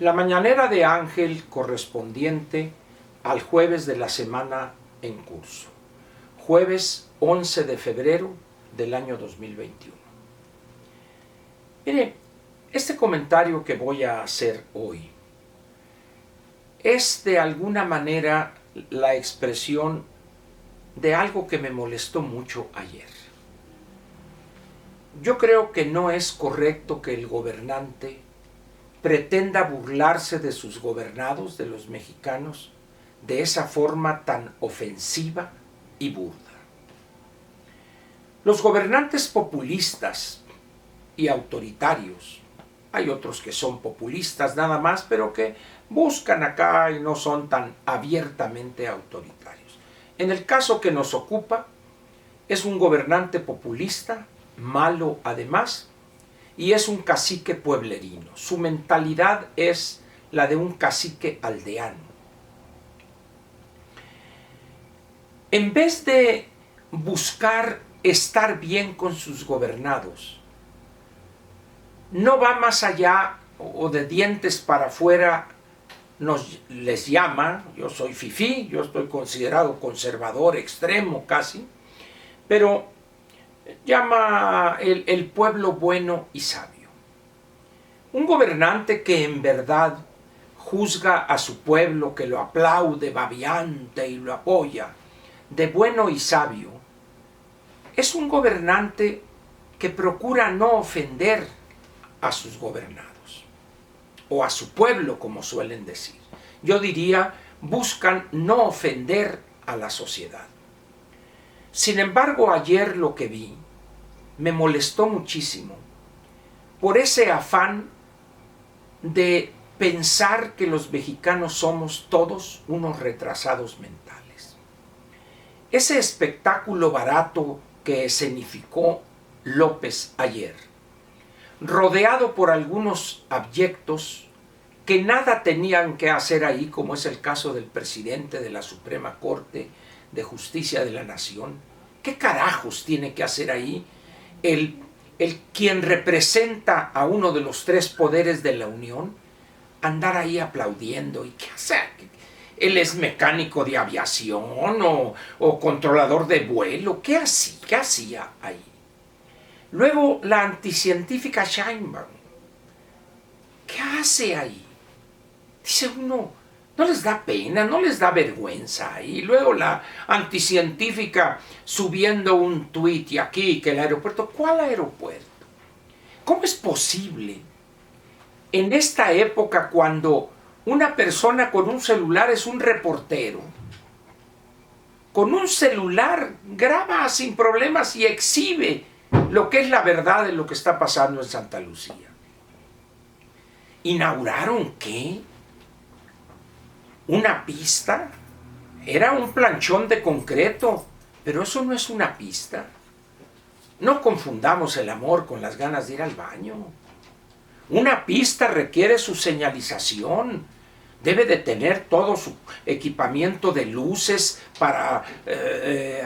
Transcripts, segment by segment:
La mañanera de Ángel correspondiente al jueves de la semana en curso, jueves 11 de febrero del año 2021. Mire, este comentario que voy a hacer hoy es de alguna manera la expresión de algo que me molestó mucho ayer. Yo creo que no es correcto que el gobernante pretenda burlarse de sus gobernados, de los mexicanos, de esa forma tan ofensiva y burda. Los gobernantes populistas y autoritarios, hay otros que son populistas nada más, pero que buscan acá y no son tan abiertamente autoritarios. En el caso que nos ocupa, es un gobernante populista, malo además, y es un cacique pueblerino. Su mentalidad es la de un cacique aldeano. En vez de buscar estar bien con sus gobernados, no va más allá o de dientes para afuera, les llama, yo soy fifí, yo estoy considerado conservador extremo casi, pero llama el pueblo bueno y sabio. Un gobernante que en verdad juzga a su pueblo, que lo aplaude babeante y lo apoya, de bueno y sabio, es un gobernante que procura no ofender a sus gobernados, o a su pueblo, como suelen decir. Yo diría, buscan no ofender a la sociedad. Sin embargo, ayer lo que vi me molestó muchísimo por ese afán de pensar que los mexicanos somos todos unos retrasados mentales. Ese espectáculo barato que escenificó López ayer, rodeado por algunos abyectos que nada tenían que hacer ahí, como es el caso del presidente de la Suprema Corte de Justicia de la Nación. ¿Qué carajos tiene que hacer ahí el quien representa a uno de los tres poderes de la Unión? Andar ahí aplaudiendo. ¿Y qué hace? Él es mecánico de aviación o controlador de vuelo. ¿Qué hacía ahí? Luego la anticientífica Sheinbaum. ¿Qué hace ahí? Dice uno, ¿no les da pena? ¿No les da vergüenza? Y luego la anticientífica subiendo un tuit y aquí que el aeropuerto. ¿Cuál aeropuerto? ¿Cómo es posible en esta época cuando una persona con un celular es un reportero? Con un celular graba sin problemas y exhibe lo que es la verdad de lo que está pasando en Santa Lucía. ¿Inauguraron qué? ¿Una pista? Era un planchón de concreto, pero eso no es una pista. No confundamos el amor con las ganas de ir al baño. Una pista requiere su señalización, debe de tener todo su equipamiento de luces para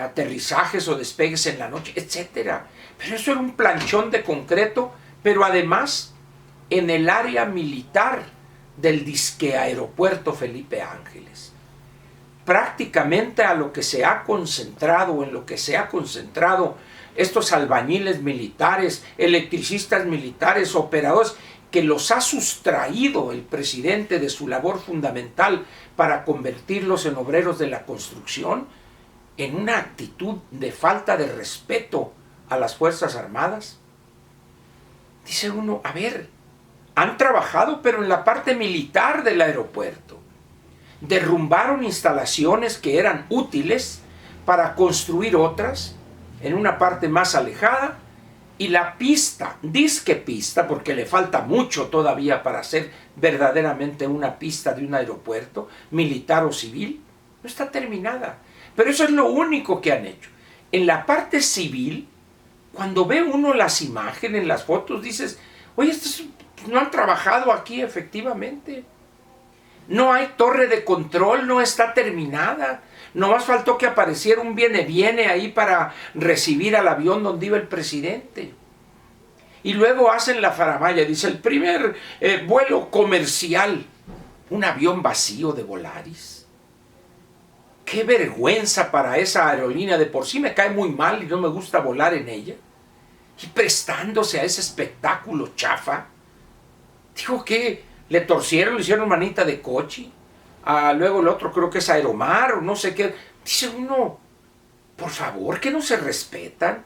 aterrizajes o despegues en la noche, etc. Pero eso era un planchón de concreto, pero además en el área militar del disque aeropuerto Felipe Ángeles. Prácticamente en lo que se ha concentrado estos albañiles militares, electricistas militares, operadores, que los ha sustraído el presidente de su labor fundamental para convertirlos en obreros de la construcción, en una actitud de falta de respeto a las Fuerzas Armadas. Dice uno, a ver, han trabajado pero en la parte militar del aeropuerto. Derrumbaron instalaciones que eran útiles para construir otras en una parte más alejada, y la pista, disque pista, porque le falta mucho todavía para ser verdaderamente una pista de un aeropuerto, militar o civil, no está terminada. Pero eso es lo único que han hecho. En la parte civil, cuando ve uno las imágenes, las fotos, dices, oye, no han trabajado aquí efectivamente. No hay torre de control, no está terminada. Nomás faltó que apareciera un viene-viene ahí para recibir al avión donde iba el presidente. Y luego hacen la faramalla, dice, el primer vuelo comercial, un avión vacío de Volaris. Qué vergüenza para esa aerolínea, de por sí me cae muy mal y no me gusta volar en ella. Y prestándose a ese espectáculo chafa. Digo que le torcieron, le hicieron manita de coche. Luego el otro creo que es Aeromar o no sé qué. Dice uno, por favor, que no se respetan.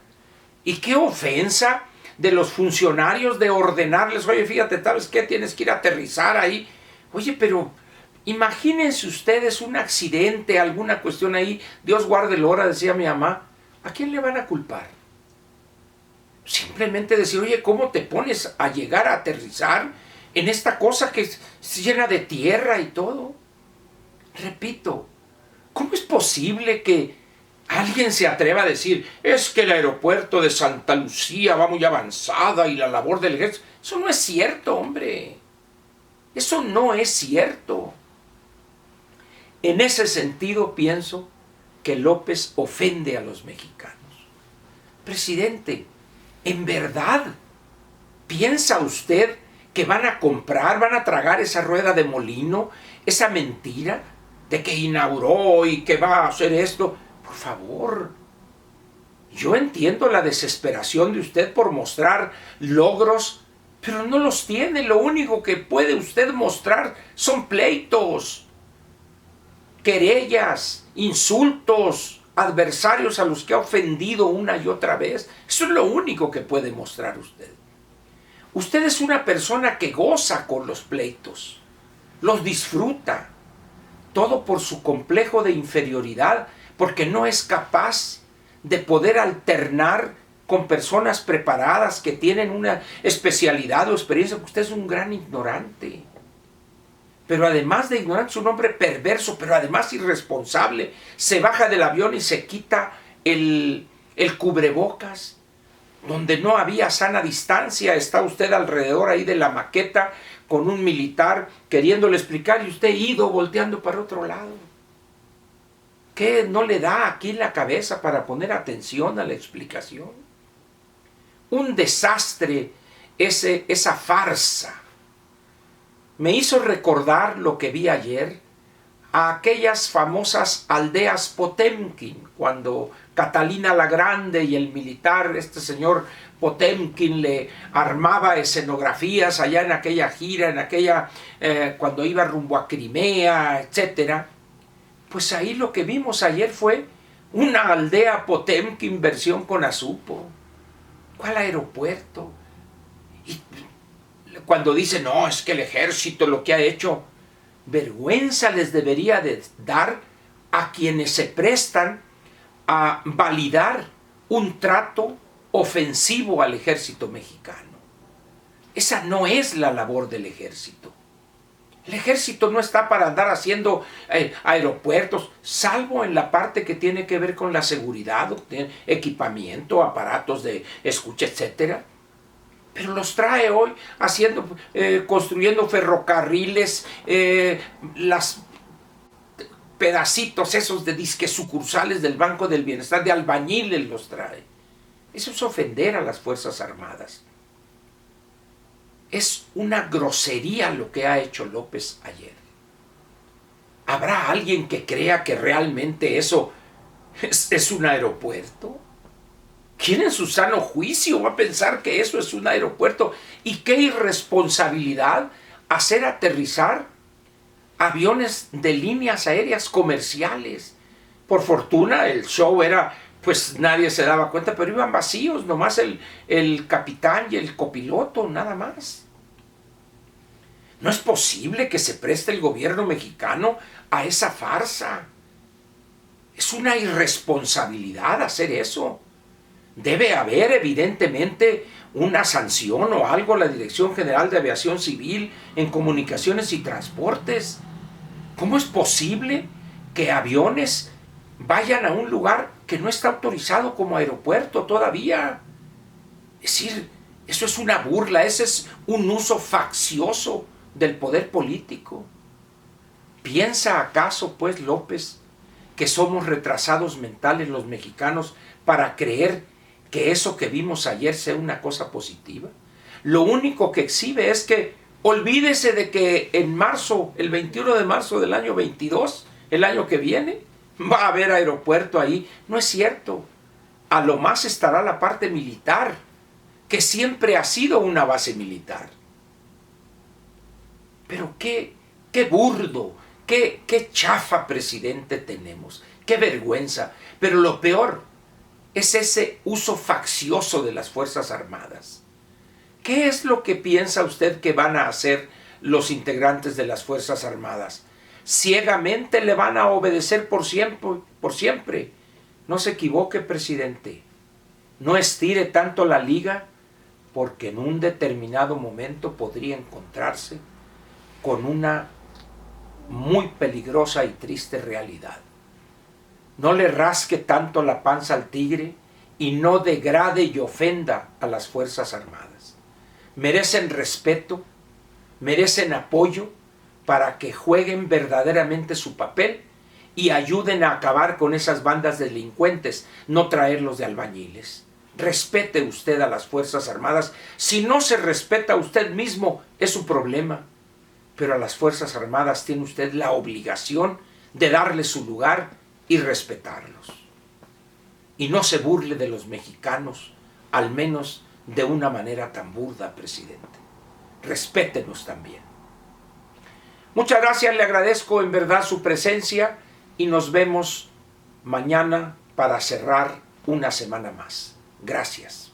Y qué ofensa de los funcionarios de ordenarles, oye, fíjate, ¿sabes qué? Tienes que ir a aterrizar ahí. Oye, pero imagínense ustedes un accidente, alguna cuestión ahí, Dios guarde la hora, decía mi mamá, ¿a quién le van a culpar? Simplemente decir, oye, ¿cómo te pones a llegar a aterrizar en esta cosa que se llena de tierra y todo? Repito, ¿cómo es posible que alguien se atreva a decir, es que el aeropuerto de Santa Lucía va muy avanzada y la labor del ejército? Eso no es cierto, hombre. Eso no es cierto. En ese sentido pienso que López ofende a los mexicanos. Presidente, ¿en verdad piensa usted que van a comprar, van a tragar esa rueda de molino, esa mentira de que inauguró y que va a hacer esto? Por favor, yo entiendo la desesperación de usted por mostrar logros, pero no los tiene. Lo único que puede usted mostrar son pleitos, querellas, insultos, adversarios a los que ha ofendido una y otra vez. Eso es lo único que puede mostrar usted. Usted es una persona que goza con los pleitos, los disfruta, todo por su complejo de inferioridad, porque no es capaz de poder alternar con personas preparadas que tienen una especialidad o experiencia. Usted es un gran ignorante. Pero además de ignorante, es un hombre perverso, pero además irresponsable. Se baja del avión y se quita el cubrebocas, donde no había sana distancia. Está usted alrededor ahí de la maqueta con un militar queriéndole explicar y usted ido volteando para otro lado. ¿Qué no le da aquí en la cabeza para poner atención a la explicación? Un desastre esa farsa. Me hizo recordar lo que vi ayer a aquellas famosas aldeas Potemkin, cuando Catalina la Grande y el militar, este señor Potemkin, le armaba escenografías allá en aquella gira, cuando iba rumbo a Crimea, etc. Pues ahí lo que vimos ayer fue una aldea Potemkin versión Conazupo. ¿Cuál aeropuerto? Y cuando dicen, no, es que el ejército lo que ha hecho, vergüenza les debería de dar a quienes se prestan a validar un trato ofensivo al ejército mexicano. Esa no es la labor del ejército. El ejército no está para andar haciendo aeropuertos, salvo en la parte que tiene que ver con la seguridad, equipamiento, aparatos de escucha, etcétera. Pero los trae hoy construyendo ferrocarriles, las pedacitos esos de disque sucursales del Banco del Bienestar, de albañiles los trae. Eso es ofender a las Fuerzas Armadas. Es una grosería lo que ha hecho López ayer. ¿Habrá alguien que crea que realmente eso es un aeropuerto? ¿Quién en su sano juicio va a pensar que eso es un aeropuerto? Y qué irresponsabilidad hacer aterrizar aviones de líneas aéreas comerciales. Por fortuna el show era, pues nadie se daba cuenta, pero iban vacíos, nomás el capitán y el copiloto, nada más. No es posible que se preste el gobierno mexicano a esa farsa. Es una irresponsabilidad hacer eso. Debe haber evidentemente una sanción o algo a la Dirección General de Aviación Civil en Comunicaciones y Transportes. ¿Cómo es posible que aviones vayan a un lugar que no está autorizado como aeropuerto todavía? Es decir, eso es una burla, ese es un uso faccioso del poder político. ¿Piensa acaso, pues, López, que somos retrasados mentales los mexicanos para creer que eso que vimos ayer sea una cosa positiva? lo único que exhibe es que olvídese de que en marzo, el 21 de marzo del año 22, el año que viene, va a haber aeropuerto ahí. No es cierto. A lo más estará la parte militar, que siempre ha sido una base militar. Pero qué burdo, qué chafa presidente tenemos, qué vergüenza. Pero lo peor es ese uso faccioso de las Fuerzas Armadas. ¿Qué es lo que piensa usted que van a hacer los integrantes de las Fuerzas Armadas? Ciegamente le van a obedecer por siempre. No se equivoque, presidente. No estire tanto la liga, porque en un determinado momento podría encontrarse con una muy peligrosa y triste realidad. No le rasque tanto la panza al tigre y no degrade y ofenda a las Fuerzas Armadas. Merecen respeto, merecen apoyo para que jueguen verdaderamente su papel y ayuden a acabar con esas bandas delincuentes, no traerlos de albañiles. Respete usted a las Fuerzas Armadas. Si no se respeta a usted mismo, es su problema. Pero a las Fuerzas Armadas tiene usted la obligación de darle su lugar y respetarlos. Y no se burle de los mexicanos, al menos de una manera tan burda, presidente. Respétenos también. Muchas gracias, le agradezco en verdad su presencia y nos vemos mañana para cerrar una semana más. Gracias.